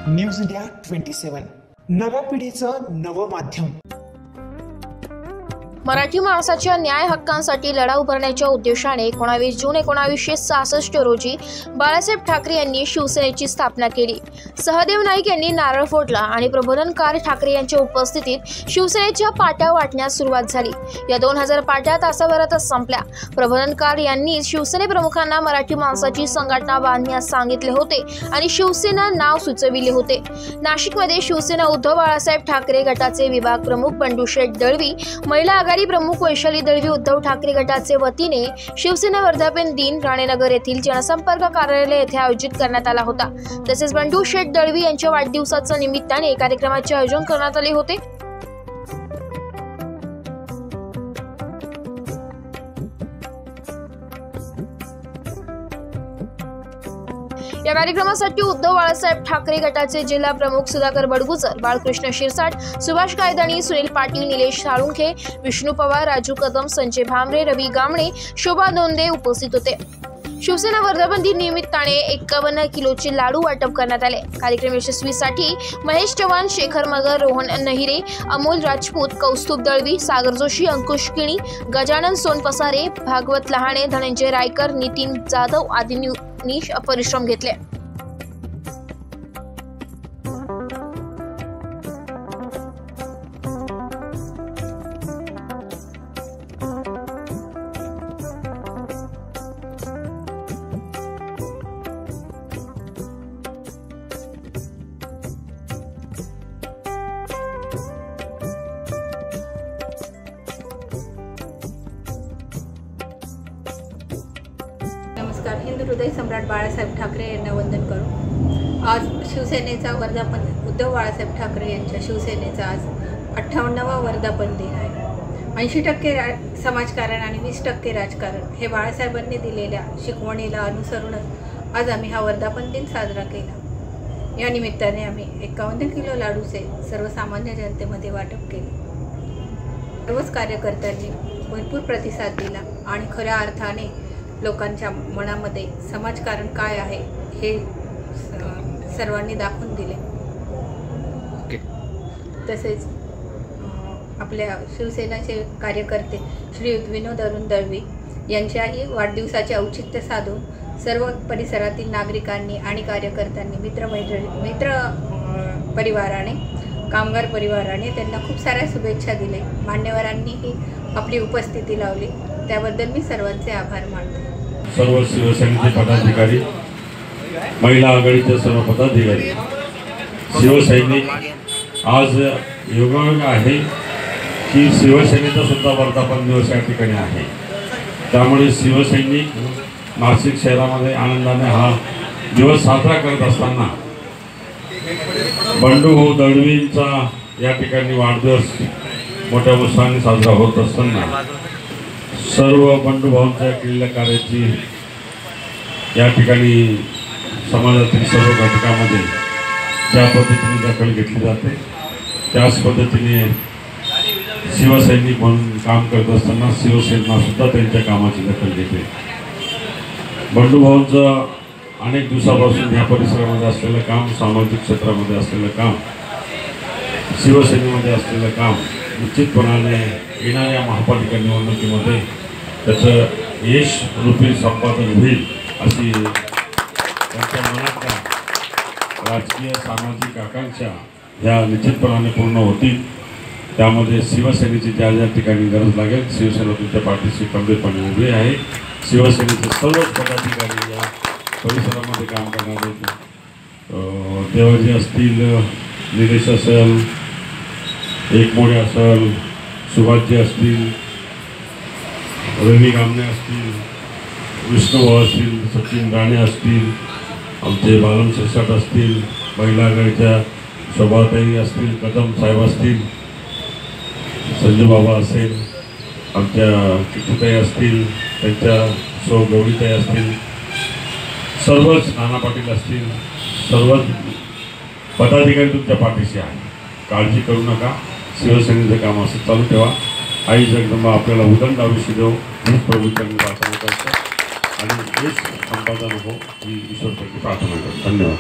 News India 27 नव्या पिढीचं नवं माध्यम। मराठी माणसाच्या न्याय हक्कांसाठी लढा उभारण्याच्या उद्देशाने 19 जून 1966 रोजी बाळासाहेब ठाकरे यांनी शिवसेनेची स्थापना केली। सहदेव नाईक यांनी नारळ फोडला आणि प्रबोधनकार ठाकरे यांच्या उपस्थितीत शिवसेनेच्या पाट्या वाटण्यास सुरुवात झाली। या 2000 पाट्या तासाभरातच संपल्या। प्रबोधनकार यांनी शिवसेने प्रमुखांना मराठी माणसाची संघटना बांधण्यास सांगितले होते आणि शिवसेना नाव सुचविले होते। नाशिकमध्ये शिवसेना उद्धव बाळासाहेब ठाकरे गटाचे विभाग प्रमुख बंडू शेठ दळवी, महिला आघाडी प्रमुख वैशाली दळवी उद्धव ठाकरे गटाचे वतीने शिवसेना वर्धापन दिन राणेनगर येथील जनसंपर्क कार्यालय येथे आयोजित करण्यात आला होता। तसेच बंडू शेठ दळवी यांच्या वाढदिवसाच्या निमित्ताने कार्यक्रमाचे आयोजन करण्यात आले होते। या कार्यक्रमासाठी उद्धव बाळासाहेब ठाकरे गटाचे जिल्हा प्रमुख सुधाकर बडगुजर, बाळकृष्ण शिरसाट, सुभाष कायदानी, सुनील पाटील, निलेश साळुंखे, विष्णू पवार, राजू कदम, संजय भामरे, रवी गामणे, शोभा दोंदे उपस्थित होते। शिवसेना वर्धापन दिन निमित्ताने 51 किलोचे लाडू वाटप करण्यात आले। कार्यक्रम यशस्वीसाठी महेश चव्हाण, शेखर मगर, रोहन नहिरे, अमोल राजपूत, कौस्तुभ दळवी, सागर जोशी, अंकुश किणी, गजानन सोनपसारे, भागवत लहाणे, धनंजय रायकर, नितीन जाधव आदींनी परिश्रम घेतले। नमस्कार। हिंदू हृदय सम्राट बाळासाहेब ठाकरे यांना वंदन करू। आज शिवसेनेचा वर्धापन, उद्धव बाळासाहेब ठाकरे यांच्या शिवसेनेचा आज 58वा वर्धापन दिन आहे। 80% समाजकारण आणि 20% राजकारण हे बाळासाहेबांनी दिलेल्या शिकवणीला अनुसरून आज आम्ही हा वर्धापन दिन साजरा केला। या निमित्ताने आम्ही 51 किलो लाडूचे सर्वसामान्य जनतेमध्ये वाटप केले। सर्वच कार्यकर्त्यांनी भरपूर प्रतिसाद दिला आणि खऱ्या अर्थाने लोकांच्या मनामध्ये समाजकारण काय आहे हे सर्वांनी दाखवून दिले। तसेच आपल्या शिवसेनेचे कार्यकर्ते श्रीयुत विनोद अरुण दळवी यांच्याही वाढदिवसाचे औचित्य साधून सर्व परिसरातील नागरिकांनी आणि कार्यकर्त्यांनी मित्र परिवाराने, कामगार परिवाराने त्यांना खूप साऱ्या शुभेच्छा दिल्या। मान्यवरांनीही आपली उपस्थिती लावली, त्याबद्दल मी सर्वांचे आभार मानते। सर्व शिवसेनेचे पदाधिकारी, महिला आघाडीचे सर्व पदाधिकारी, शिवसैनिक, आज योगायोग आहे की शिवसेनेचा सुद्धा वर्धापन दिवस या ठिकाणी आहे। त्यामुळे शिवसैनिक नाशिक शहरामध्ये आनंदाने हा दिवस साजरा करत असताना बंडू भाऊ दळवींचा या ठिकाणी वाढदिवस मोठ्या उत्साहाने साजरा होत असताना सर्व बंडूभाऊंच्या केलेल्या कार्याची या ठिकाणी समाजातील सर्व घटकामध्ये ज्या पद्धतीने दखल घेतली जाते त्याच पद्धतीने शिवसैनिक म्हणून काम करत असताना शिवसेना सुद्धा त्यांच्या कामाची दखल घेते। बंडूभाऊंचं अनेक दिवसापासून या परिसरामध्ये असलेलं काम, सामाजिक क्षेत्रामध्ये असलेलं काम, शिवसेनेमध्ये असलेलं काम निश्चितपणाने येणाऱ्या महापालिका निवडणुकीमध्ये त्याचं यश रूपी संपादन होईल अशी त्यांच्या मनातल्या राजकीय सामाजिक आकांक्षा ह्या निश्चितपणाने पूर्ण होतील। त्यामध्ये शिवसेनेची ज्या ज्या ठिकाणी गरज लागेल शिवसेना तुमच्या पाठीशी खंबीरपणे उभी आहे। शिवसेनेचे सर्वच पदाधिकारी या परिसरामध्ये काम करणारे देवाजी असतील, निलेश असेल, एकमोडे असेल, सुभाषजी असतील, रवी गामणे असतील, विष्णू असतील, सचिन राणे असतील, आमचे बालम शिरसाट असतील, महिला आघाडीच्या शोभाताई असतील, कदम साहेब असतील, संजय बाबा असेल, आमच्या किटूताई असतील, त्यांच्या सौ गौरीताई असतील, सर्वच नाना पाटील असतील, सर्वच पदाधिकारी तुमच्या पाठीशी आहे। काळजी करू नका, शिवसेनेचं काम असं चालू ठेवा। आई जगदंबा आपल्याला उदंड आयुष्य देव, हीच प्रभूचरणी प्रार्थना करतो आणि हेच संपादन हो ही ईश्वरपैकी प्रार्थना करतो। धन्यवाद।